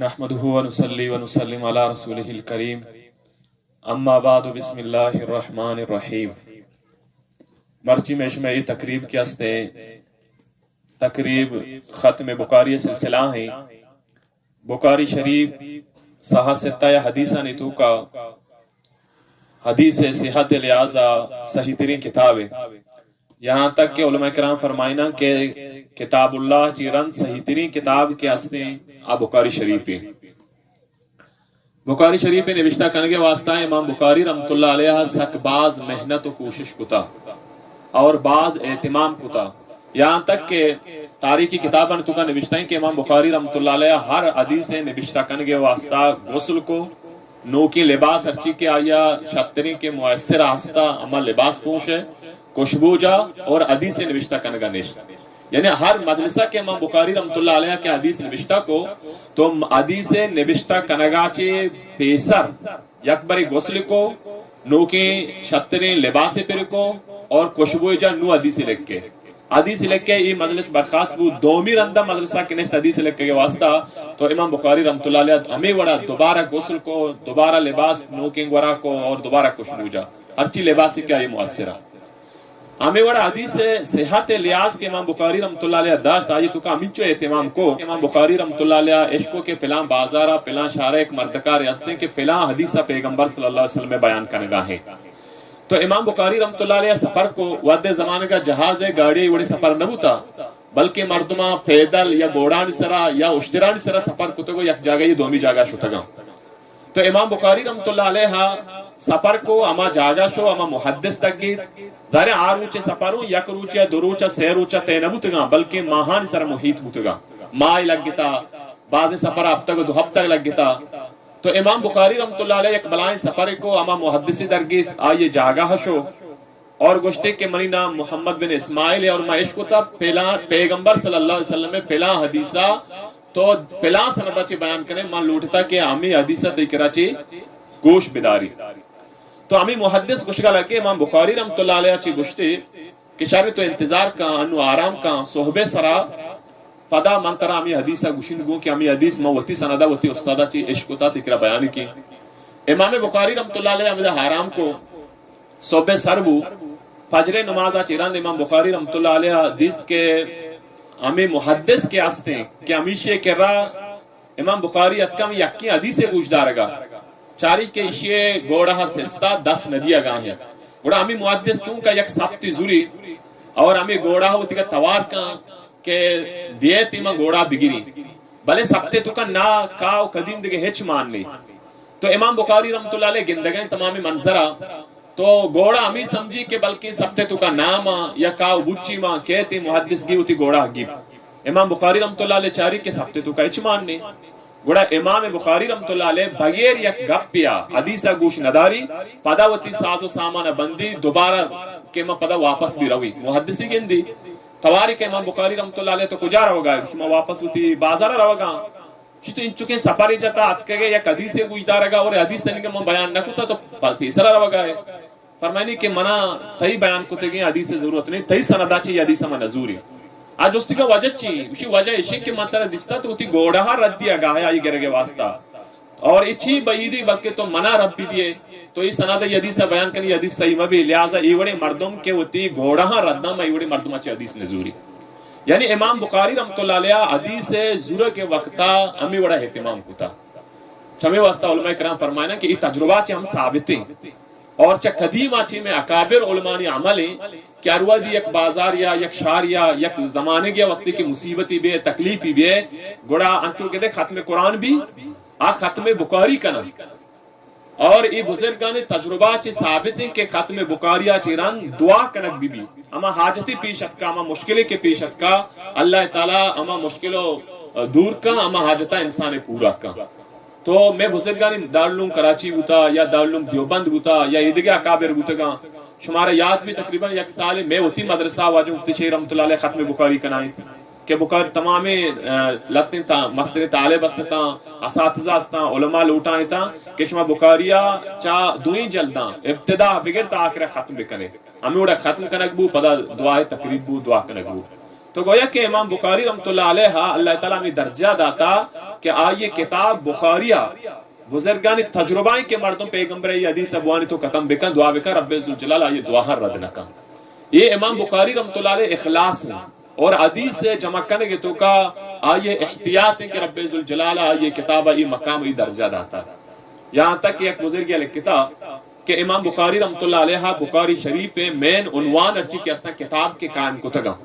نحمده ونصلي ونسلم على رسوله الكريم اما بعد بسم الله الرحمن الرحیم. مرچی میں یہ تقریب کے ہستے تقریب ختم بخاری سلسلہ ہیں. بخاری شریف صحہ ستہ یا حدیثہ نیتو کا حدیث صحت لحاظہ صحیح ترین کتاب ہے. یہاں تک کہ علماء کرام فرمائنا کہ کتاب اللہ کی رن صحیح ترین کتاب کے ہستے بخاری شریف پہ. بخاری شریف پہ نوشتہ کرنے کے واسطہ امام بخاری رحمۃ اللہ علیہ سک بعض محنت و کوشش کتا اور بعض اہتمام کتا. یہاں تک کہ تاریخی کتابیں تو کا نوشتہ ہے کہ امام بخاری رحمۃ اللہ علیہ ہر حدیث سے نوشتہ کرنے کے واسطہ غسل کو نو کی لباس ارچی کے آیا شتری کے مؤثر آستہ اما لباس پوش ہے خوشبو جا اور حدیث سے نوشتہ کرنے کا نشتہ. یعنی ہر مجلسہ کے امام بخاری رحمۃ اللہ علیہ کے حدیث نوشتہ کو تو حدیث نوشتہ کنگا چے پیسر یکبری غسل کو نو کے شتری لباس پر کو اور خوشبو جا نو حدیث لکھ کے یہ مجلس برخاست بود دومی رندہ مدرسہ کے نشت حدیث لکھ کے واسطہ تو امام بخاری رحمۃ اللہ علیہ ہمیں وڑا دوبارہ غسل کو دوبارہ لباس نو کے ورا کو اور دوبارہ خوشبو جا ہر چیز لباس کیا یہ مؤثرہ ہمیں وڑا حدیث صحت لیاز کے امام بخاری رحمۃ اللہ علیہ داشت آئی تو کا منچو اہتمام کو امام بخاری رحمۃ اللہ علیہ عشقوں کے فلاں بازارہ فلاں شارع ایک مردکار ریاستیں کے فلاں حدیثہ پیغمبر صلی اللہ علیہ وسلم میں بیان کرنے گا ہے. تو امام بخاری رحمۃ اللہ علیہ سفر کو ود زمانے کا جہاز ہے گاڑی وڑی سفر نہ ہوتا بلکہ مردمہ پیدل یا گوڑان سرا یا اشتران سرا سفر کو تو یک جگہ یہ دومی جگہ شتگا. تو امام بخاری رحمۃ اللہ علیہ سفر کو اما جاگا شو اما محدث تک گیت ظاہر آر روچے سفروں یک روچے دو روچہ سی روچہ تینہ بوتگا بلکہ ماہان سر محیط بوتگا ماہ لگ گتا بعض سفر اب تک دو ہفتہ لگ گتا. تو امام بخاری رحمۃ اللہ علیہ ایک بلائیں سفر کو اما محدثی درگیس آئیے جاگا شو اور گوشتے کے منی نام محمد بن اسماعیل اور میں عشق تا پیغمبر صلی اللہ علیہ وسلم میں پہلا حدیثہ تو پہلا سندہ چی بیان کریں ماں لوٹتا کہ ہمیں حدیثہ دیکھرا چی گوش بداری. تو ہمیں محدث گوشگا لگے امام بخاری رحمۃ اللہ علیہ چی گوشتے کہ شاید تو انتظار کا انو آرام کا صحبہ سرا پدا منترہ ہمیں حدیثہ گوشن گو کہ ہمیں حدیث موتی سندہ وتی استادہ چی عشق تا تکرہ بیانی کی. امام بخاری رحمۃ اللہ علیہ ہمیں حرام کو صحبہ سر بو فجر نمازہ چیراند امام بخاری رحمۃ اللہ علیہ حدیث کے ہمیں محدث کے آستے ہیں کہ ہمیشہ کے راہ امام بخاری اتکم یکی حدیث گوش دارگا چاریش کے اشیے گوڑا سستا 10 ندیہ گاہ ہیں. گوڑا ہمیں محدث چونکہ یک سابتی زوری اور ہمیں گوڑا ہوتی کا توار کا کہ دیتی میں گوڑا بگیری بلے سابتے تو کا نا کاؤ قدیم دیکھے ہچ مان لی. تو امام بخاری رحمۃ اللہ علیہ گندگیں تمامی منظرہ تو گوڑا ہمیں سمجھی کہ بلکہ سبتے تو کا نام یا کاؤ بچی ماں کہتی محدث گی ہوتی گوڑا گیب. امام بخاری رحمۃ اللہ علیہ چاری کے سبتے تو کا ہچ مان لی. گوڑا امام بخاری رحمۃ اللہ علیہ بغیر یک گپ پیا حدیثہ گوش نداری پداوتی ساز و سامان بندی دوبارہ کہ میں پدا واپس بھی روی محدثی گندی تواری کے امام بخاری رحمۃ اللہ علیہ تو کجا رو گا میں واپس ہوتی بازار رو گا تو ان چکے سفاری جاتا اتکے گئے یک حدیث گوش دارگا اور حدیث تنی کے میں بیان نہ کتا تو پیسرہ رو گا ہے فرمائنی کہ منا تہی بیان کتے گئے حدیث ضرورت نہیں تہی سندہ چی حدیث میں نزوری آج اس کا وجہ چی اسی وجہ اشی کے منتر دستا تو تی گوڑا رد دیا گاہ آئی گرگے واسطہ اور اچھی بعیدی بلکہ تو منع رب بھی دیے تو یہ سنادہ یہ حدیث بیان کرنی حدیث صحیح مبی لہذا ایوڑے مردم کے ہوتی گوڑا ردہ میں ایوڑے مردم اچھی حدیث نزوری. یعنی امام بخاری رحمۃ اللہ علیہ حدیث زورہ کے وقتا ہمیں بڑا اہتمام ہوتا. چمیں واسطہ علماء کرام فرمائنا کہ یہ تجربہ چی ہم ثابتیں اور چا قدیم آچی میں اکابر علمانی عملیں کہ اروا دی یک بازار یا یک شار یا یک زمانے گیا وقتی کی مصیبتی بھی تکلیفی بھی گوڑا انچو کے دے ختم قرآن بھی ختم بخاری کنا اور یہ بزرگان تجربہ چی ثابت ہیں کہ ختم بخاری چیران دعا کنک بھی اما حاجتی پیشت کا اما مشکلے کے پیشت کا اللہ تعالیٰ اما مشکلوں دور کا اما حاجتہ انسان پورا کا. تو میں بزرگانی دارالعلوم کراچی ہوتا یا دارالعلوم دیوبند ہوتا یا عیدگاہ اکابر ہوتا گا شمارے یاد بھی تقریباً یک سال میں ہوتی مدرسہ واجہ مفتی شیخ رحمۃ اللہ علیہ ختم بخاری کنائیں کہ بخاری تمام لطن تا مستر طالب استا اساتذہ استا علماء لوٹائیں تا کہ شما بخاریہ چاہ دوئی جلداں ابتدا بگر تا آخر ختم بکنے ہمیں اوڑا ختم کنک بو پدا دعائے تقریب بو دعا کنک بو. تو گویا کہ امام بخاری رحمۃ اللہ علیہ اللہ تعالیٰ میں درجہ داتا کہ آئیے کتاب بخاریہ بزرگانی تجربائیں کے مردوں پیغمبر یہ حدیث ابوانی تو ختم بکن دعا بکن رب ذوالجلال آئیے دعا ہر رد نکن. یہ امام بخاری رحمۃ اللہ علیہ اخلاص ہے اور حدیث سے جمع کرنے کے تو کا آئیے احتیاط ہے کہ رب ذوالجلال آئیے کتاب آئیے مقام ای درجہ داتا. یہاں تک کہ ایک بزرگی لکھتا کہ امام بخاری رحمۃ اللہ علیہ بخاری شریف پہ مین عنوان ارچی کے اسنا کتاب کے قائم کو تگا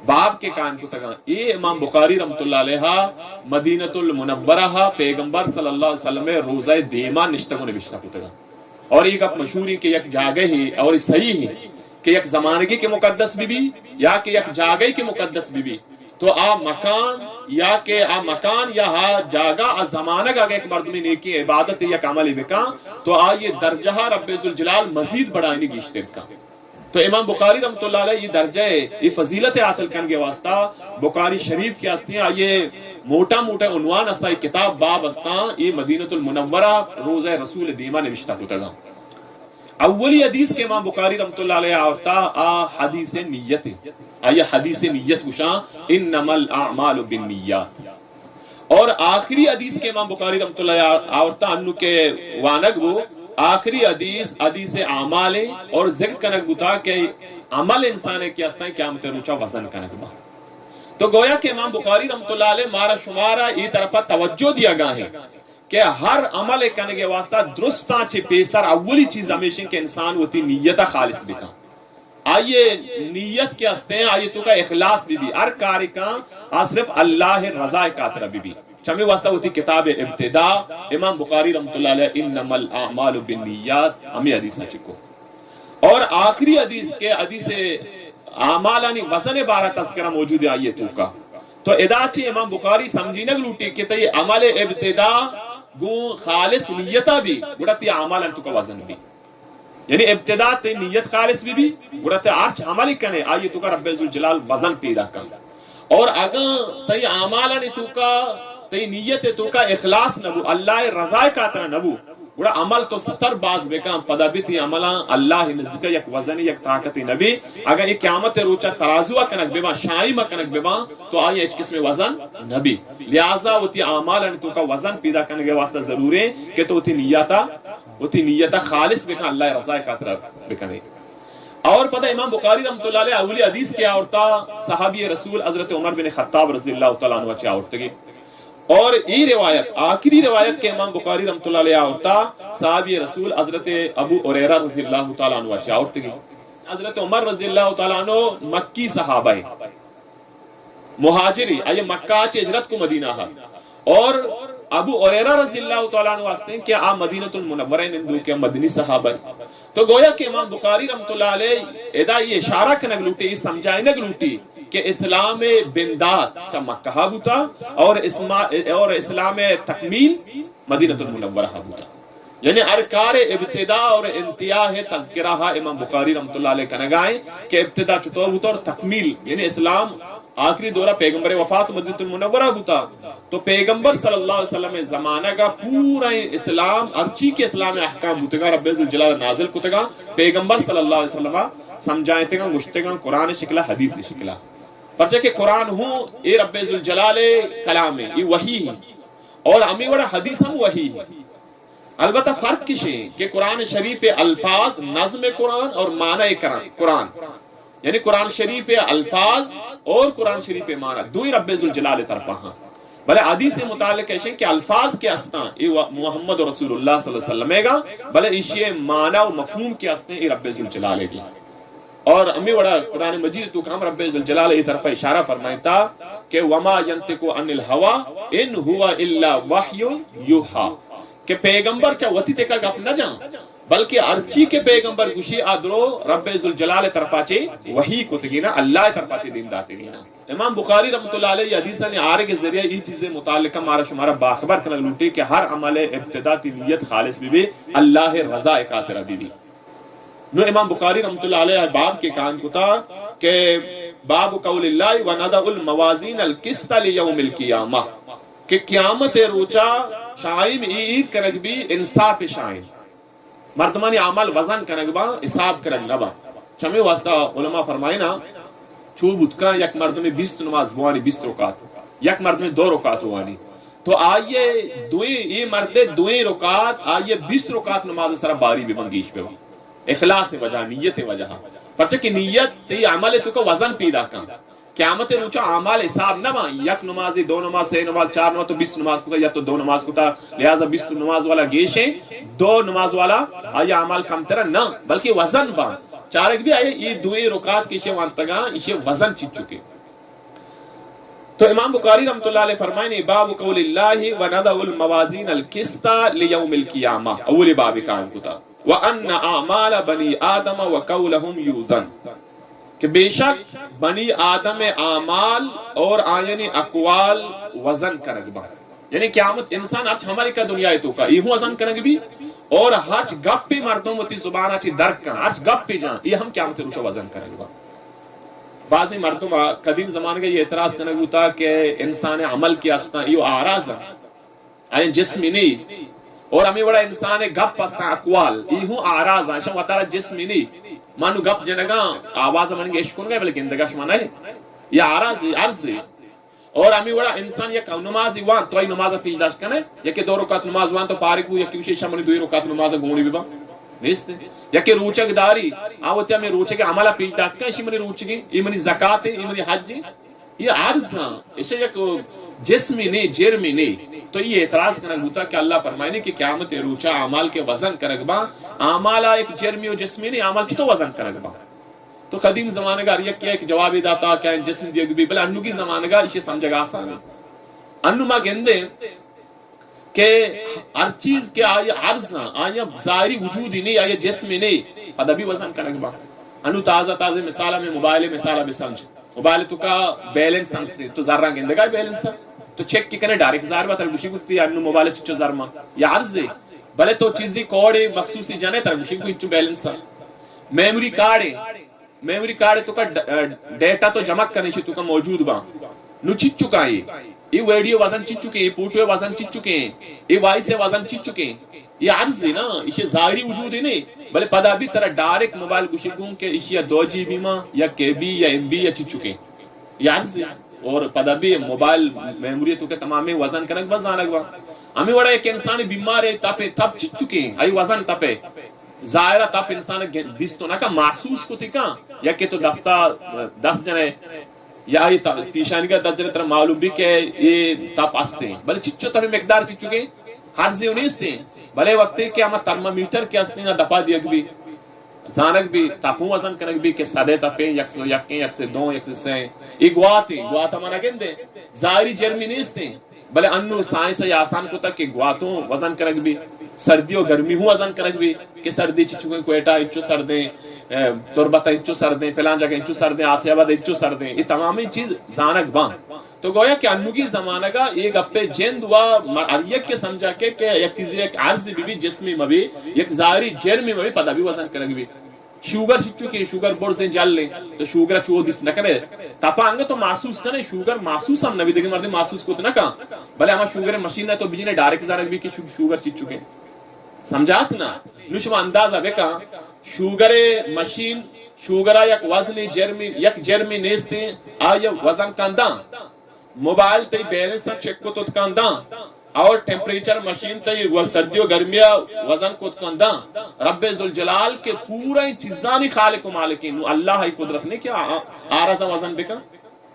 باب کے قائم کو تگا. یہ امام بخاری رحمۃ اللہ علیہ مدینۃ المنورہ پیغمبر صلی اللہ علیہ وسلم روزہ دیما نشتگو نوشتہ کو تگا. اور یہ گپ مشہور ہے کہ یک جاگہ ہی اور یہ صحیح ہے کہ یک زمانگی کے مقدس بھی یا کہ یک جاگہ کے مقدس بھی تو آ مکان یا کہ آ مکان یا ہا جاگہ آ زمانہ کا ایک مردمی نیکی عبادت یا عمل بکا تو آ یہ درجہ رب ذوالجلال مزید بڑھائنی گیشتے کا. تو امام بخاری رحمۃ اللہ علیہ یہ درجہ یہ فضیلت حاصل کرنے کے واسطہ بخاری شریف کی ہستیاں یہ موٹا موٹا عنوان استا یہ کتاب باب استا یہ مدینۃ المنورہ روزہ رسول دیما نوشتہ کو تگا. اولی حدیث کے امام بخاری رحمۃ اللہ علیہ آورتا آ حدیث نیت آیا حدیث نیت کشاں انما الاعمال بالنیات. اور آخری حدیث کے امام بخاری رحمۃ اللہ علیہ آورتا انو کے وانگ وہ آخری حدیث حدیث اعمال اور ذکر کنک بتا کہ عمل انسان ہے کہ استا قیامت روچا وزن کنک با. تو گویا کہ امام بخاری رحمۃ اللہ علیہ مارا شمارا ای طرفا توجہ دیا گا ہے کہ ہر عمل کرنے کے واسطہ درستا چھ پیسر اولی چیز ہمیشہ کہ انسان ہوتی نیت خالص بکا. آئیے نیت کے ہستے ہیں آئیے تو کا اخلاص بھی ہر کاری کا صرف اللہ رضا کاترہ بھی چمی واسطہ ہوتی کتاب ابتدا امام بخاری رحمۃ اللہ علیہ انما الاعمال بالنیات ہمیں حدیث چکو. اور آخری حدیث کے حدیث اعمالانی وزن بارہ تذکرہ موجود ہے آئیے تو کا. تو ادا چی امام بخاری سمجھینگ لوٹی کہ تی عمل ابتدا گو خالص نیتا بھی گڑتی اعمالان تو کا وزن بھی یعنی ابتدا تی نیت خالص بھی گڑتی آرچ عملی کنے آئیے تو کا رب ذوالجلال وزن پیدا کن. اور اگر تی اعمالانی تو کا تی نیت تو کا اخلاص نبو اللہ رضا کاتر نبو گڑا عمل تو ستر باز بکن پدا بھی تی عملان اللہ نزدیک یک وزنی یک طاقتی نبی. اگر یہ قیامت روچا ترازوہ کنک بیما شائمہ کنک بیما تو آئیے اچ قسم وزن نبی. لہذا وہ تی اعمالان تو کا وزن پیدا کرنے کے واسطہ ضرور ہے کہ تو وہ تی نیتا خالص بکن اللہ رضا کاتر بکنے. اور پتہ امام بخاری رحمۃ اللہ علیہ اولی حدیث کیا عورتا صحابی رسول حضرت عمر بن خطاب رضی اللہ تعالیٰ عنہ چاہ عورتگی. اور یہ روایت آخری روایت کے امام بخاری رحمۃ اللہ علیہ عورتا صحابی رسول حضرت ابو ہریرہ رضی اللہ تعالیٰ عنہ چاہ عورتگی. حضرت عمر رضی اللہ تعالیٰ عنہ مکی صحابہ مہاجری آئیے مکہ چے ہجرت کو مدینہ ہے. اور ابو ہریرہ رضی اللہ تعالیٰ عنہ واسطے ہیں کہ آپ مدینۃ المنورہ نندو کے مدنی صحابہ. تو گویا کہ امام بخاری رحمۃ اللہ علیہ ادا یہ اشارہ کنگ لوٹی سمجھائنگ لوٹی کہ اسلام بندات چا مکہ بوتا اور اسلام تکمیل مدینۃ المنورہ بوتا. یعنی ارکار ابتدا اور انتہا ہے تذکرہ امام بخاری رحمۃ اللہ علیہ کنگائیں کہ ابتدا چطور ہوتا اور تکمیل یعنی اسلام آخری دورہ پیغمبر وفات مدینۃ المنورہ ہوتا. تو پیغمبر صلی اللہ علیہ وسلم زمانہ کا پورا اسلام ارچی کے اسلام احکام ہوتے گا رب ذوالجلال نازل کرتے گا پیغمبر صلی اللہ علیہ وسلم سمجھائتے گا گشتے گا قرآن شکلہ حدیث شکلہ پرچہ کہ قرآن ہوں اے رب ذوالجلال کلام ہے یہ وحی ہے اور ہمیں بڑا حدیث ہم وحی ہے. البتہ فرق کش ہے کہ قرآن شریف الفاظ نظم قرآن اور معنی قرآن یعنی قرآن شریف الفاظ اور قرآن شریف معنی دوئی رب ذوالجلال طرف ہاں. بلے حدیث متعلق کہتے ہیں کہ الفاظ کے استان محمد رسول اللہ صلی اللہ علیہ وسلم گا بلے اشیاء معنی و مفہوم کے استان یہ رب ذوالجلال گی. اور امی بڑا قرآن مجید تو کام رب ذوالجلال یہ طرف اشارہ فرمائتا کہ وما ينطق عن الهوى ان هو الا وحی یوحى کہ پیغمبر چا وتی تے کا گپ نہ جان بلکہ ارچی کے پیغمبر گوشی ادرو رب ذوالجلال طرفا چے وحی کو تگینا اللہ طرفا چے دین داتے گینا. امام بخاری رحمۃ اللہ علیہ حدیث نے آرے کے ذریعے یہ چیزیں متعلقہ مارا شمارا باخبر کرنا لوٹی کہ ہر عمل ابتدا تی نیت خالص بھی اللہ رضا کاترہ بھی. نو امام بخاری رحمۃ اللہ علیہ باب کے کان کو تھا کہ باب قول اللہ ونضع الموازین القسط لیوم القیامہ کہ قیامت روچا شائم عید کرگ بھی انصاف شائم مردمانی عمل وزن کرگ با حساب کرگ نبا. چمی واسطہ علماء فرمائنا چوب اتکا یک مرد میں 20 نماز بوانی 20 رکعت یک مرد میں 2 رکعت ہوانی تو آئیے یہ مرد 2 رکعت آئیے 20 رکعت نماز سرا باری بھی منگیش پہ اخلاص وجہ نیت وجہ پرچہ کی نیت تی عمل تو کا وزن پیدا کن قیامت روچا عمل حساب نہ وہاں یک نمازی 2 نماز 3 نماز 4 نماز تو 20 نماز کو یا تو 2 نماز کو تا لہذا 20 نماز والا گیش ہے 2 نماز والا آئیے عمل کم ترہ نہ بلکہ وزن با چارک بھی آئیے یہ 2 رکعت کی شے وانتگاں اسے وزن چیز چکے تو امام بخاری رحمۃ اللہ علیہ فرمائیں باب قول اللہ وَنَضَعُ الْمَوَازِينَ الْقِسْطَ لِيَوْمِ الْقِيَامَةِ اول باب کام کتا وَأَنَّ أَعْمَالَ بَنِي آدَمَ وَقَوْلَهُمْ يُوزَنُ کہ بے شک بنی آدم اعمال اور آئینی اقوال وزن کرگ با یعنی قیامت انسان اچھ ہماری کا دنیا تو کا یہ وزن کرگ بھی اور ہچ گپ پی مردوں ہوتی زبان اچھی درک کن اچھ گپ پی جان یہ ہم قیامت روشا وزن کرگ با بعضی مردوں قدیم زمانے کا یہ اعتراض کرنے ہوتا کہ انسان عمل کی استا یہ آراز ہے جسمی نہیں اور ہمیں بڑا انسان گپ استا اقوال یہ آراز ہے شاہ وطارہ جسمی نہیں مانو گپ جنگا آواز من گے اشکون گئے بلکہ اندگاش مانا ہے یہ عرض ہے اور ہمیں بڑا انسان یک نماز وان تو ای نماز پیش داشت کنے یکی 2 رکعت نماز وان تو پارک ہو یکی وشی شامنی 2 رکعت نماز گونی بھی با نیست یکی روچک داری آوتی ہمیں روچک عملہ پیش داشت کنے اسی منی روچکی ای منی زکاة ای منی حج یہ عرض ہیں اسے یک جسمی نہیں جرمی نہیں تو یہ اعتراض کرنا ہوتا کہ اللہ فرمائنے کہ قیامت روچا اعمال کے وزن کرگ با اعمالا ایک جرمی و جسمی نہیں اعمال کی تو وزن کرگ با تو قدیم زمانے کا ریک کیا ایک جوابی داتا کیا جسم دیگ بھی بلے انو کی زمانے کا اسے سمجھے گا آسان ہے انو ما گندے کہ ہر چیز کے آیا عرض ہیں آیا ظاہری وجودی نہیں آیا جسمی نہیں پدہ بھی وزن کرگ با انو تازہ مثالہ میں موبائل مثالہ بھی سمجھ موبائل تو کا بیلنس سنستے تو ذرہ گندے گا بیلنس تو چیک کی کنے ڈائریکٹ زار با تر گوشی گوشتی انو موبائل چچو زرما یا عرض ہے بلے تو چیزی کوڑے مخصوصی جانے تر گوشی گوشی چچو بیلنس میموری کارڈ تو کا ڈیٹا تو جمع کرنے سے تو کا موجود با نو چچ چکا ہے یہ ویڈیو وزن چچ چکے ہیں پوٹوے وزن چچ چکے ہیں یہ وائس وزن چچ چکے ہیں یہ عرض ہے نا اسے ظاہری وجود ہے نہیں بلے پدا بھی طرح ڈائریکٹ موبائل گوشی گون کہ اسے 2 GB ماں یا KB یا MB یا چچ چکے ہیں یہ عرض ہے اور پدا بھی موبائل میموری تو کے تمام وزن کرنگ بس آنگ با ہمیں وڑا ایک انسان بیمار ہے تاپے تب چچ چکے ہیں آئی وزن تپے ظاہرہ تپ انسان بیس تو نہ کا محسوس کو تھی کہاں یا کہ تو 10 جنے یا یہ پیشانی کا 10 جنے طرح معلوم بھی کہ یہ تپ آستے ہیں بلے چچو تپے مقدار چچ چکے ہر زیو نہیں استے ہیں بلے وقت ہے کہ ہمیں ترمامیٹر کے استے ہیں دپا دیا بھی زانک بھی تاپوں وزن کرنگ بھی کہ سادے تپیں 101 102 103 یہ گوات ہمارا گندے ظاہری جرمی نہیں استے بلے انو سائنس یا آسان کو تک کہ گواتوں وزن کرنگ بھی سردی و گرمی ہوں وزن کرنگ بھی کہ سردی چچکیں کوئٹا اچھو سردیں تربتا اچھو سردیں فلان جگہ اچھو سردیں آسیا باد اچھو سردیں یہ تمامی چیز زانک بان تو گویا کہ انو کی زمانہ کا ایک اپنے جند و اریک کے سمجھا کہ ایک چیز ایک عرض بھی جسمی مبی ایک ظاہری جرمی مبی پدا بھی وزن کرنگ بھی شوگر چچو کہ شوگر بور سے جل لیں تو شوگر چو دس نہ کرے تپا انگا تو محسوس کرنے شوگر محسوس ہم نبی دیکھیں مردی محسوس کو نہ کہاں بلے ہمیں شوگر مشین ہے تو بیجنے ڈائریکٹ زارک بھی کہ شوگر چچو کے سمجھات نا نوشما اندازہ بے کہاں شوگر مشین شوگرہ یک وزنی جرمی یک جرمی نیستے آیا وزن کاندان موبائل تی بیلنس چیک کو تو کاندان اور ٹیمپریچر مشین تی سردی و گرمیا وزن کو کاندان رب ذوالجلال کے پورا چیزانی خالق و مالکین اللہ ہی قدرت نے کیا آرازہ وزن بکا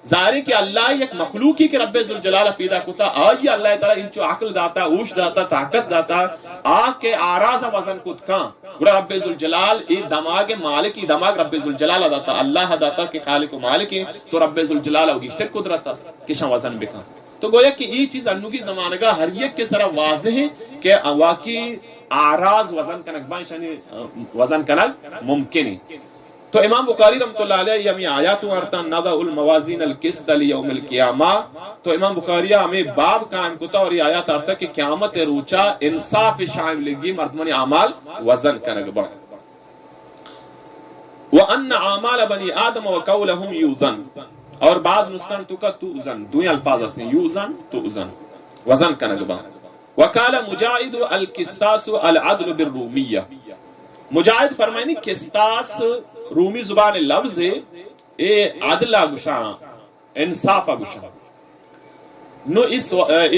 ظاہر ہے کہ اللہ ایک مخلوقی کے رب ذوالجلال پیدا کتا آئی اللہ تعالیٰ انچو عقل داتا اوش داتا طاقت داتا کے آرازہ وزن کت کان گوڑا رب ذوالجلال ای دماغ مالک ای دماغ رب ذوالجلال داتا اللہ داتا کہ خالق و مالک ہے تو رب ذوالجلال ہوگیشتر قدرت کشا وزن بکان تو گویا کہ یہ چیز انو کی زمانہ کا ہر ایک کے سرا واضح ہے کہ واقعی آراز وزن کنک بانشانی وزن کنک ممکن ہے تو امام بخاری رحمۃ اللہ علیہ ہمیں آیات ورتا نضع الموازین القسط لیوم القیامہ تو امام بخاری ہمیں باب قائم کتا اور یہ آیات ارتا کہ قیامت روچا انصاف شامل لگی مردمانی اعمال وزن کنک با وَأَنَّ عَامَالَ بَنِي آدَمَ وَقَوْلَهُمْ يُوزَنْ اور بعض نسخن تو کا توزن دوئی الفاظ اسنے یوزن توزن وزن کنک با وقال مجاہد القسطاس العدل بالرومیہ مجاہد فرمائنی قسطاس رومی زبان لفظ ہے اے عدلہ گشا انصاف گشا نو اس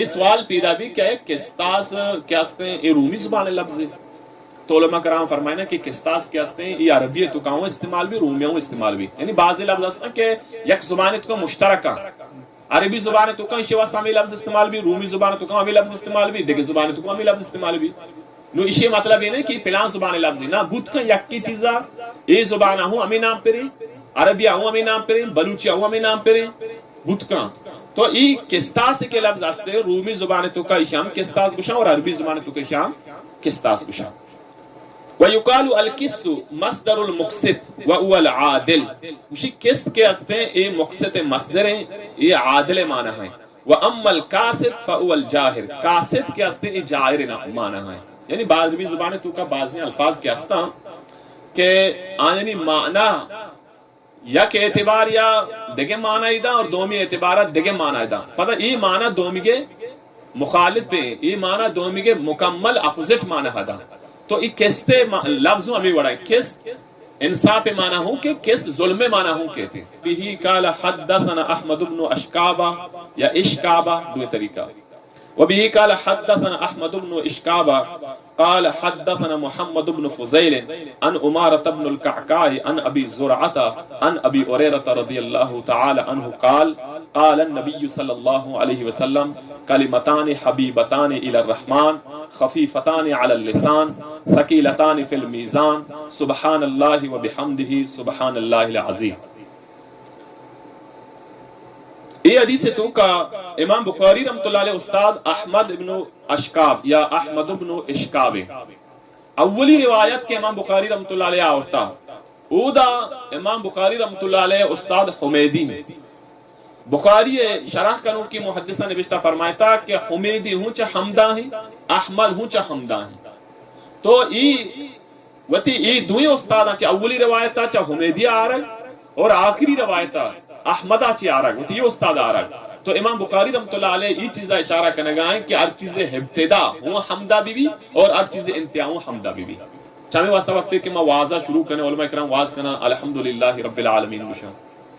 سوال پیدا بھی کیا ہے قسطاس کیا ہستے ہیں یہ رومی زبان لفظ ہے تو علماء کرام فرمائے نا کہ قسطاس کیا ہستے ہیں یہ عربی تو کہوں استعمال بھی رومیوں استعمال بھی یعنی بعض لفظ ہستے ہیں کہ یک زبان تو کا مشترکہ عربی زبان تو کا اسی واسطہ ہمیں لفظ استعمال بھی رومی زبان تو کا ہمیں لفظ استعمال بھی دیگر زبان تو کا ہمیں لفظ استعمال بھی نو اسی مطلب یہ نہیں کہ پلان زبان لفظ نہ بود کا یک کی چیزا یہ زبان ہوں ہمیں نام پرے عربی ہوں ہمیں نام پرے بلوچی ہوں ہمیں نام پرے بود کا تو ای قسطاس کے لفظ ہستے رومی زبان تو کا شام قسطاس گشا اور عربی زبان تو کا شام قسطاس گشا ويقال القسط مصدر المقسط وهو العادل اسی قسط کے ہستے اے مقسط مصدر ہیں یہ عادل معنی ہے واما القاسط فهو الجاهر قاسط کے ہستے یہ جاہر معنی ہے یعنی بعض بھی زبان تو کا بعض الفاظ کے ہستا کہ یعنی معنی یک اعتبار یا دیگه معنی دا اور دومی اعتبارات دیگه معنی دا پتہ یہ معنی دومی کے مخالف پہ یہ معنی دومی کے مکمل اپوزٹ معنی دا تو یہ قسط لفظوں ہمیں بڑھائیں قسط انصاف معنی ہوں کہ قسط ظلم معنی ہوں کہتے ہیں بہی قال حدثنا احمد بن اشکابہ یا اشکابہ دو طریقہ وبه قال حدثنا احمد بن اشكابة قال حدثنا محمد بن فضيل عن عمارة بن الكعكاء عن ابي زرعة عن ابي هريرة رضي الله تعالى عنه قال قال النبي صلى الله عليه وسلم كلمتان حبيبتان الى الرحمن خفيفتان على اللسان ثقيلتان في الميزان سبحان الله وبحمده سبحان الله العظيم یہ حدیث تو کا امام بخاری رحمۃ اللہ علیہ استاد احمد ابن اشکاب یا احمد ابن اشکاب اولی روایت کے امام بخاری رحمۃ اللہ علیہ آورتا اودا امام بخاری رحمۃ اللہ علیہ استاد حمیدی بخاری شرح کنو کی محدثہ نے نوشتہ فرمایا کہ حمیدی ہوں چا حمدہ ہیں احمد ہوں چا حمدہ ہیں تو ای دوئی استاد چا اولی روایت چا حمیدی آ رہا اور آخری روایت احمدہ چی آ رہا ہے یہ استاد آ رہا ہے تو امام بخاری رحمۃ اللہ علیہ یہ چیزہ اشارہ کرنے گا ہے کہ ہر چیز ابتدا ہوں حمدہ بھی اور ہر چیز انتہا ہوں حمدہ بھی چاہمیں واسطہ وقت ہے کہ میں واضح شروع کرنے علماء کرام واضح کرنا الحمدللہ رب العالمین وشا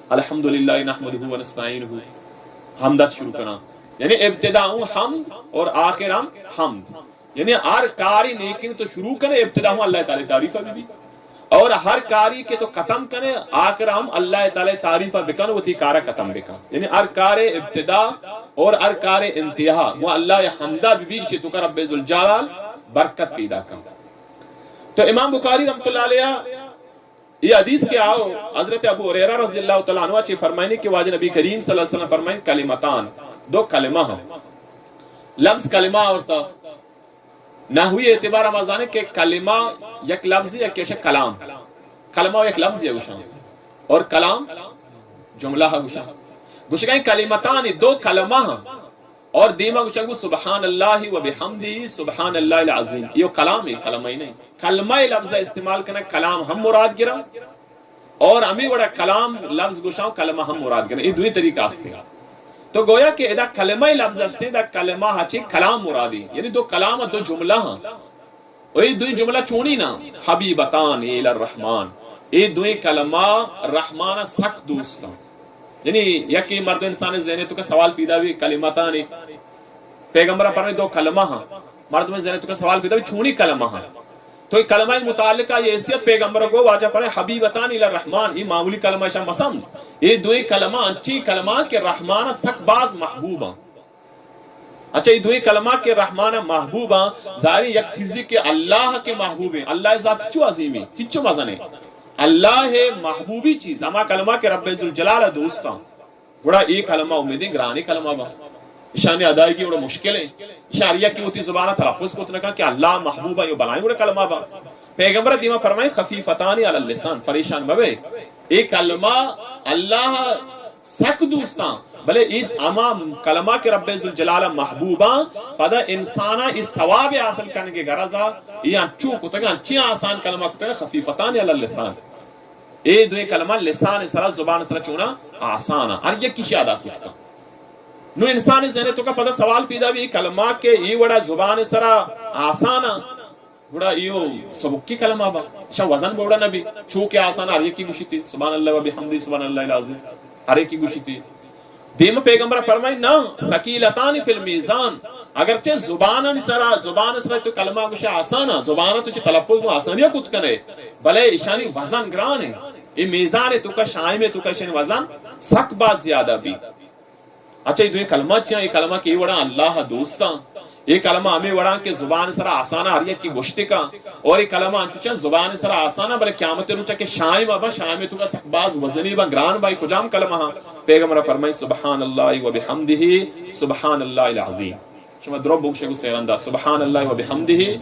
الحمدللہ نحمدہ ونستعینہ حمدہ شروع کرنا یعنی ابتدا ہوں حمد اور آخر ہم حمد یعنی ہر کاری نیکن تو شروع کرنے ابتدا ہوں اللہ تعالی تعریفہ بھی اور ہر کاری کے تو ختم کرنے آخر ہم اللہ تعالی تعریفہ بکن وہ تی کارا ختم بکن یعنی ہر کار ابتدا اور ہر کار انتہا وہ اللہ حمدہ بھی اسی تو کا رب ذوالجلال برکت پیدا کر تو امام بخاری رحمۃ اللہ علیہ یہ حدیث کے آؤ حضرت ابو ہریرہ رضی اللہ تعالیٰ عنہ چی فرمائنے کہ واجہ نبی کریم صلی اللہ علیہ وسلم فرمائن کلمتان دو کلمہ ہیں لفظ کلمہ ہوتا نحوی اعتبار آمازان ہے کہ کلمہ یک لفظ ہے کہ کلام کلمہ ایک لفظ ہے گوشا اور کلام جملہ ہے گوشا گوشا کہیں کلمتان دو کلمہ ہیں اور دیمہ گوشا گو سبحان اللہ و بحمدی سبحان اللہ العظیم یہ کلام ہے کلمہ ہی نہیں کلمہ لفظ استعمال کرنا کلام ہم مراد گرا اور ہمیں بڑا کلام لفظ گوشا کلمہ ہم مراد گرا یہ دوئی طریقہ آستے ہیں تو گویا کہ ادا کلمہ لفظ استے دا کلمہ ہچی کلام مرادی یعنی دو کلام دو جملہ ہاں وہی دوئی جملہ چونی نا حبیبتان الی الرحمن یہ دوئی کلمہ رحمان سک دوستا یعنی یکی مرد انسان ذہنے تو کا سوال پیدا بھی کلمتان پیغمبرہ پر دو کلمہ ہاں مرد میں ذہنے تو کا سوال پیدا بھی چونی کلمہ ہاں تو یہ کلمہ متعلقہ یہ حیثیت پیغمبروں کو واجہ پڑھے حبیبتان الی الرحمن یہ معمولی کلمہ شاہ مسم یہ دوئی کلمہ اچھی کلمہ کے رحمان سک باز محبوباں اچھا یہ دوئی کلمہ کے رحمان محبوباں ظاہری یک چیزی کے اللہ کے محبوب ہیں اللہ ذات چو عظیمی چو مزن ہے اللہ محبوبی چیز اما کلمہ کے رب ذوالجلال دوستاں بڑا یہ کلمہ امیدیں گرانی کلمہ با شان ادائیگی بڑا مشکل ہے شاریہ کی ہوتی زبانہ تلفظ کو اتنا کہا کہ اللہ محبوبہ یہ بلائیں بڑا کلمہ با پیغمبر دیمہ فرمائیں خفیفتانی علی اللسان پریشان ببے ایک کلمہ اللہ سک دوستاں بلے اس اما کلمہ کے رب ذوالجلال محبوباں پدا انسانا اس ثواب حاصل کرنے کے غرضا یہ اچھو کتا کہ اچھی آسان کلمہ کتا کہ خفیفتان علی اللسان اے دوئے کلمہ لسان سرا زبان سرا چونا آسانا ہر یک کسی ادا کتا نو انسان ذہنے تو کا پدا سوال پیدا بھی کلمہ کے یہ وڑا زبان سرا آسانا بڑا ایو سبکی کلمہ با شا وزن بوڑا نبی چوکے آسان ہر ایک کی گوشی تھی سبحان اللہ و بحمدی سبحان اللہ العظیم ہر ایک کی گوشی تھی دیم پیغمبر فرمائی نا ثقیلتان فی المیزان اگرچہ زبان سرا تو کلمہ گوشی آسانا زبان تو تلفظ میں آسانیہ کت کنے بلے ایشانی وزن گران ہے یہ میزان تو کا شائم ہے تو کا شان وزن سک بات زیادہ بھی اچھا یہ کلمہ چاہیے یہ کلمہ کی وڑا اللہ دوستا یہ کلمہ ہمیں وڑا کہ زبان سرا آسانا ہر ایک کی گوشتی کا اور یہ کلمہ انتو زبان سرا آسانا بلے قیامت روچا کہ شائم ابا شائم تو کا سک باز وزنی با گران بائی کجام کلمہ ہاں پیغمبر فرمائی سبحان اللہ و بحمدہ سبحان اللہ العظیم شما دروب بوکشے کو سیرندہ سبحان اللہ و بحمدہ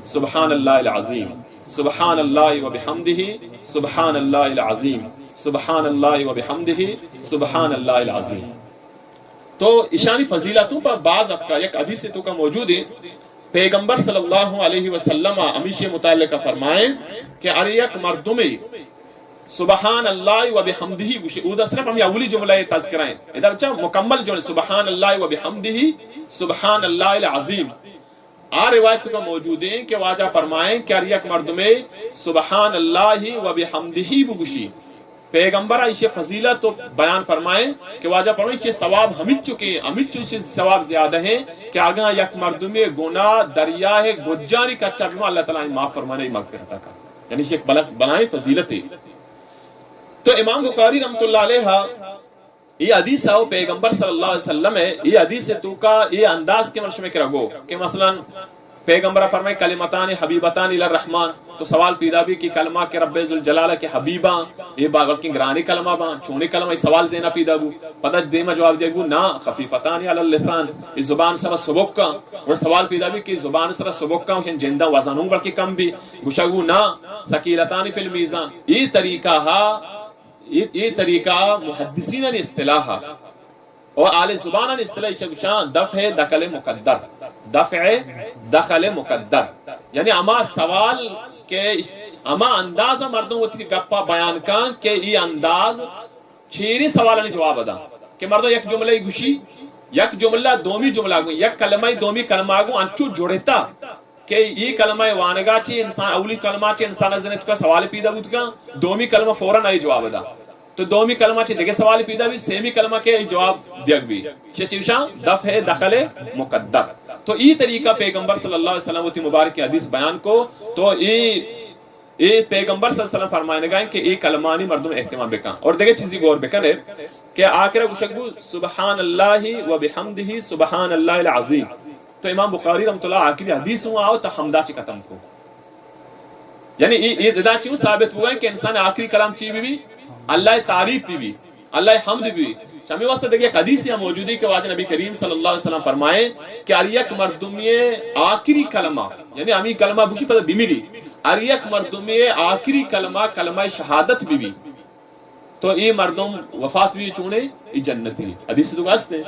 سبحان اللہ العظیم سبحان اللہ و بحمدہ سبحان اللہ العظیم سبحان اللہ و بحمدہ سبحان اللہ العظیم تو اشانی فضیلتوں پر بعض کا ایک حدیث تو کا موجود ہے پیغمبر صلی اللہ علیہ وسلم ہمیشہ متعلقہ فرمائیں کہ ہر ایک مردمی سبحان اللہ و بحمدہ گوشے اودا صرف ہم یہ اولی جملہ تذکرہ ہیں ادھر بچہ مکمل جو سبحان اللہ و بحمدہ سبحان اللہ العظیم روایت کا موجود ہے کہ واجہ فرمائیں کہ ہر ایک مردمی سبحان اللہ و بحمدہ گوشی پیغمبر اسے فضیلت تو بیان فرمائیں کہ واجہ فرمائیں کہ ثواب ہمت چکے ہیں ہمت چکے ثواب زیادہ ہیں کہ آگاں یک مردمی گناہ دریاہ گجانی کچا بھی اللہ تعالیٰ معاف فرمانے مغفرت کا یعنی اسے بنائیں فضیلت ہے تو امام بخاری رحمۃ اللہ علیہ یہ حدیث ہے پیغمبر صلی اللہ علیہ وسلم ہے یہ حدیث ہے تو کا یہ انداز کے مرشد میں کرا گو کہ مثلا پیغمبر فرمائے کلمتان حبیبتان الرحمن تو سوال پیدا بھی کہ کلمہ کے رب ذوالجلالہ کے حبیباں یہ بلکہ گرانی کلمہ باں چونے کلمہ سوال زینا پیدا بھی پتہ دیما جواب دے گو نا خفیفتان علی اللسان اس زبان سرا سبک کا اور سوال پیدا بھی کہ زبان سرا سبک کا ان جندہ وزنوں بلکہ کم بھی گوشگو نا ثقیلتان فی المیزان یہ طریقہ محدثین نے اصطلاح اور اہل زبان نے اصطلاح شان دفع دخل مقدر دفع دخل مقدر یعنی اما سوال کے اما انداز مردوں ہوتی گپا بیان کا کہ یہ انداز چھیری سوالانی جواب ادا کہ مردوں یک جملہ گوشی یک جملہ دومی جملہ گو یک کلمہ دومی کلمہ گو انچو جوڑتا کہ یہ کلمہ وانگا چی انسان اولی کلمہ چی انسان ازنیت کا سوال پیدا بود کا دومی کلمہ فوراً آئی جواب ادا تو دومی کلمہ چی دیکھے سوال پیدا بھی سیمی کلمہ کے جواب دیکھ بھی چیوشاں دفع دخل مقدر تو یہ طریقہ پیغمبر صلی اللہ علیہ وسلم مبارک کی حدیث بیان کو تو یہ پیغمبر صلی اللہ علیہ وسلم فرمائے گا کہ یہ کلمانی مردم اہتمام بکا اور دیکھے چیزی غور بکن ہے کہ آخرہ گوشگو سبحان اللہ و بحمدہ سبحان اللہ العظیم تو امام بخاری رحمۃ اللہ آخری حدیث ہوں آؤ تا حمدہ چی ختم کو یعنی یہ ددا چیوں ثابت ہوا ہے کہ انسان آخری کلام چی بھی اللہ تعریف بھی اللہ حمد بھی چمی واسطہ دیکھیں ایک حدیث یہاں موجود ہے کہ واجہ نبی کریم صلی اللہ علیہ وسلم فرمائے کہ اریک مردمی آخری کلمہ یعنی ہمیں کلمہ بوشی پتہ بیمیری اریک مردمی آخری کلمہ کلمہ شہادت بھی تو یہ مردم وفات بھی چونے یہ جنتی حدیث تو گاستے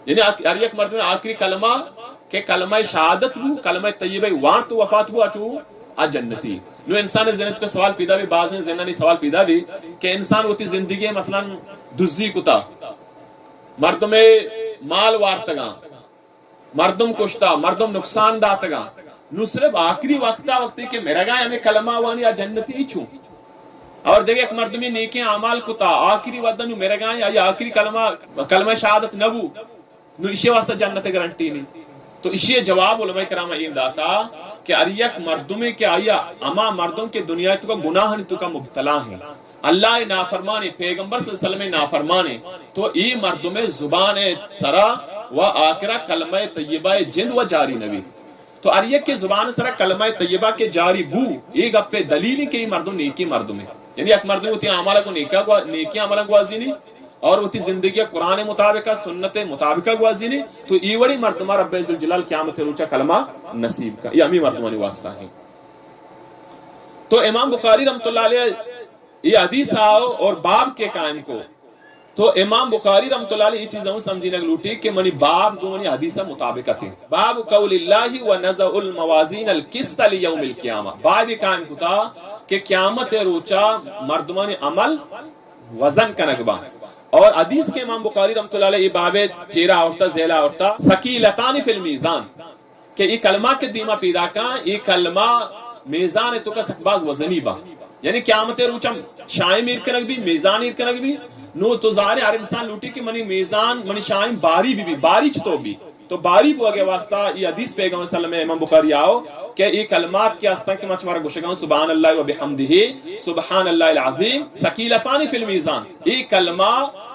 یعنی اریک مردمی آخری کلمہ کہ کلمہ شہادت بھی کلمہ طیبہ وان تو وفات بھی اچھو آ جنتی نو انسان زندگی کا سوال پیدا بھی بعض ہیں زندگی سوال پیدا بھی کہ انسان ہوتی زندگی مثلا دزی کتا مردم مال وارتگا مردم کشتا مردم نقصان داتگا نو صرف آخری وقتی کہ میرا گاہ ہمیں کلمہ وانی یا جنتی ہی چھو اور دیکھیں ایک مردمی نیکی اعمال کتا آخری وقت نو میرا گاہ یا آخری کلمہ شہادت نبو نو اسی واسطہ جنت گرنٹی نہیں تو اسی جواب علماء کرام این داتا کہ اریک مردمی کے آیا اما مردم کے دنیا تو کا گناہ تو کا مبتلا ہے اللہ نافرمانے پیغمبر صلی اللہ علیہ وسلم نافرمانے تو ای مردم زبان سرا و آخرہ کلمہ طیبہ جن و جاری نبی تو اریک کے زبان سرا کلمہ طیبہ کے جاری بو ایک اپنے دلیلی کہ ای مردم نیکی مردم ہے یعنی ایک مردم ہوتی عمالہ کو نیکی عمالہ گوازی نہیں اور وہ زندگی قرآن مطابقہ سنت مطابقہ گوازی نہیں تو ای وڑی مردمہ رب ذوالجلال قیامت روچہ کلمہ نصیب کا یہ امی مردمانی واسطہ ہے تو امام بخاری رحمۃ اللہ علیہ یہ حدیث آؤ اور باب کے قائم کو تو امام بخاری رحمۃ اللہ علیہ یہ چیزیں سمجھنے لوٹی کہ منی باب جو منی حدیثہ مطابقت ہے باب قول اللہ و نزع الموازین القسط لیوم القیامہ باب قائم کو تھا کہ قیامت روچہ مردمان عمل وزن کا نگبہ اور حدیث کے امام بخاری رحمۃ اللہ علیہ یہ باب چیرہ عورتہ زیلہ عورتہ ثقیلتان فی المیزان کہ یہ کلمہ کے دیما پیدا کا یہ کلمہ میزان تو کا سکباز وزنی با یعنی قیامت روچم شائم ایر کنک بھی میزان ایر کنک بھی نو تو ظاہر عربستان لوٹی کہ منی میزان منی شائم باری بھی باری چھتو بھی تو باری بو اگے واسطہ یہ حدیث پیغمبر صلی اللہ علیہ وسلم امام بخاری آؤ کہ یہ کلمات کے استن کے مچوارا گوشگاں سبحان اللہ و بحمدہ سبحان اللہ العظیم ثقیلتان فی المیزان یہ کلمہ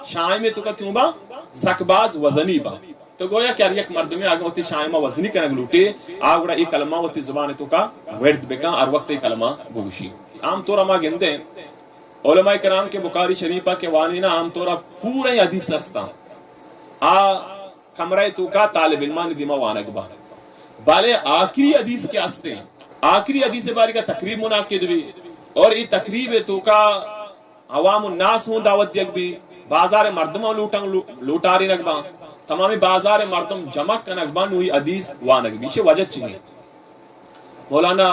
شائم تو کا چوبا سکباز وزنی با تو گویا کہ یک مرد میں آگے ہوتی شائمہ وزنی کنگ لوٹے آگوڑا یہ کلمہ ہوتی زبان تو کا ورد بکا اور وقت یہ کلمہ گوشی عام طور ہما گندے علماء کرام کے بخاری شریفہ کے وانینا عام طور پورا ہی حدیث سستا کمرہ تو کا طالب علمان دیما وانگ با بالے آخری حدیث کے استے آخری حدیث باری کا تقریب منعقد بھی اور یہ تقریب تو کا عوام الناس ہوں دعوت دیگ بھی بازار مردمہ لوٹاری نگبا تمامی بازار مردم جمع کنگبا نوی حدیث وانگ بھی وجہ چاہیے مولانا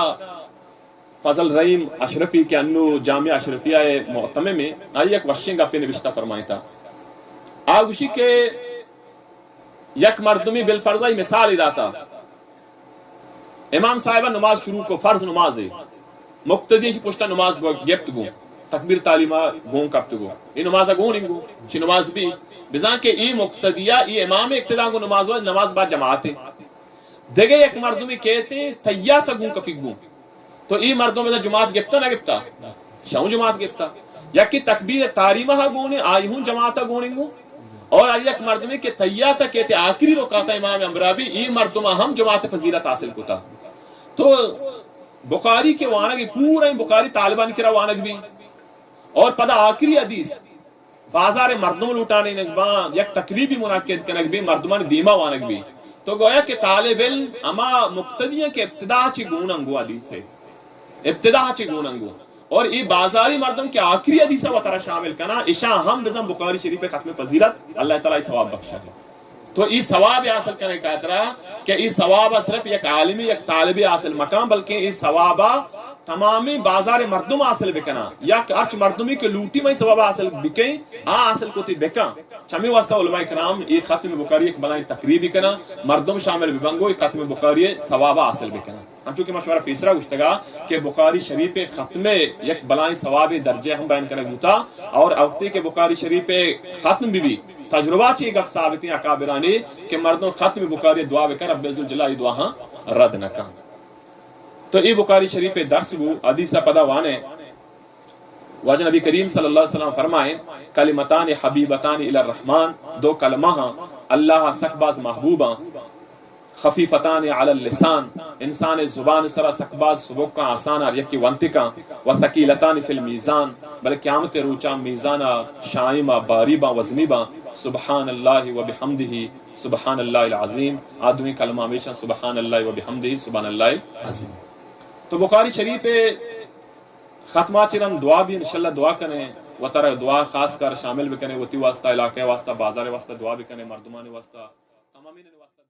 فضل رحیم اشرفی کے انو جامعہ اشرفیہ محتمے میں آئی ایک وشنگ اپنے نوشتہ فرمائی تھا آگوشی کے یک مردمی بالفرضائی مثال داتا امام صاحبہ نماز شروع کو فرض نماز ہے مقتدی پشتا نماز گفت گو تکبیر تعلیمہ گون کبت گو یہ نماز گون انگو چی نماز بھی بزان کہ ای مقتدیہ ای امام اقتداء کو نماز بعد جماعتے دیگے یک مردمی کہتے ہیں تیاتا گون کپی گون تو ای مردوں میں جماعت گفتا نہ گفتا شاہوں جماعت گفتا یا کہ تکبیر تعلیمہ گونے آئی ہوں جماعتا گوننگو اور ایک مردمی کے تیاتا کہتے آخری رکعتا امام امرابی ای مردمہ ہم جماعت فضیلت حاصل کتا تو بخاری کے وانگ پورا ہی بخاری طالبان کرا وانگ بھی اور پدا آخری حدیث بازار مردم لوٹانے نگبان یک تقریبی منعقد کنگ بھی مردمان دیما وانگ بھی تو گویا کہ طالب علم اما مقتدیاں کے ابتداء چی گوننگو حدیث سے ابتداء چی گوننگو اور ای بازاری مردم کے آخری حدیثہ و طرح شامل کنا اشاء ہم بزن بخاری شریف ختم فضیلت اللہ تعالیٰ ثواب بخشا ہے تو ای ثواب حاصل کرنے کا اطرح کہ ای ثواب صرف یک عالمی یک طالبی حاصل مقام بلکہ ای ثوابہ تمامی بازار مردم حاصل بکنا یا ارچ مردمی کے لوٹی میں ثواب حاصل بکیں حاصل کوتی بکا چمی واسطہ علماء کرام ای ختم بخاری ایک بنائی تقریبی کنا مردم شامل ببنگو ای ختم بخاری ثوابہ حاصل بکنا ہم چونکہ مشورہ پیسرا گشتگا کہ بخاری شریف ختم یک بلائیں ثواب درجے ہم بیان کریں گوتا اور اوقتی کے بخاری شریف ختم بھی تجربہ چی گفت ثابتی اکابرانی کہ مردوں ختم بخاری دعا بکر رب عزوجلہ دعا ہاں رد نہ کن تو ای بخاری شریف درس گو حدیثہ پدا وانے واجہ نبی کریم صلی اللہ علیہ وسلم فرمائیں کلمتان حبیبتان الی الرحمن دو کلمہ اللہ سکباز محبوباں خفیفتان علی اللسان انسان زبان سرا سکباز سبک کا آسان اور یکی ونتکا و سکیلتان فی المیزان بلکہ قیامت روچا میزانا شائمہ باریبا وزنیبا سبحان اللہ و بحمدہ سبحان اللہ العظیم آدمی کلمہ ہمیشہ سبحان اللہ و بحمدہ سبحان اللہ العظیم تو بخاری شریف ختمہ چرم دعا بھی انشاءاللہ دعا کریں و طرح دعا خاص کر شامل بھی کریں وتی واسطہ علاقے واسطہ بازار واسطہ دعا بھی کریں مردمان واسطہ تمامی واسطہ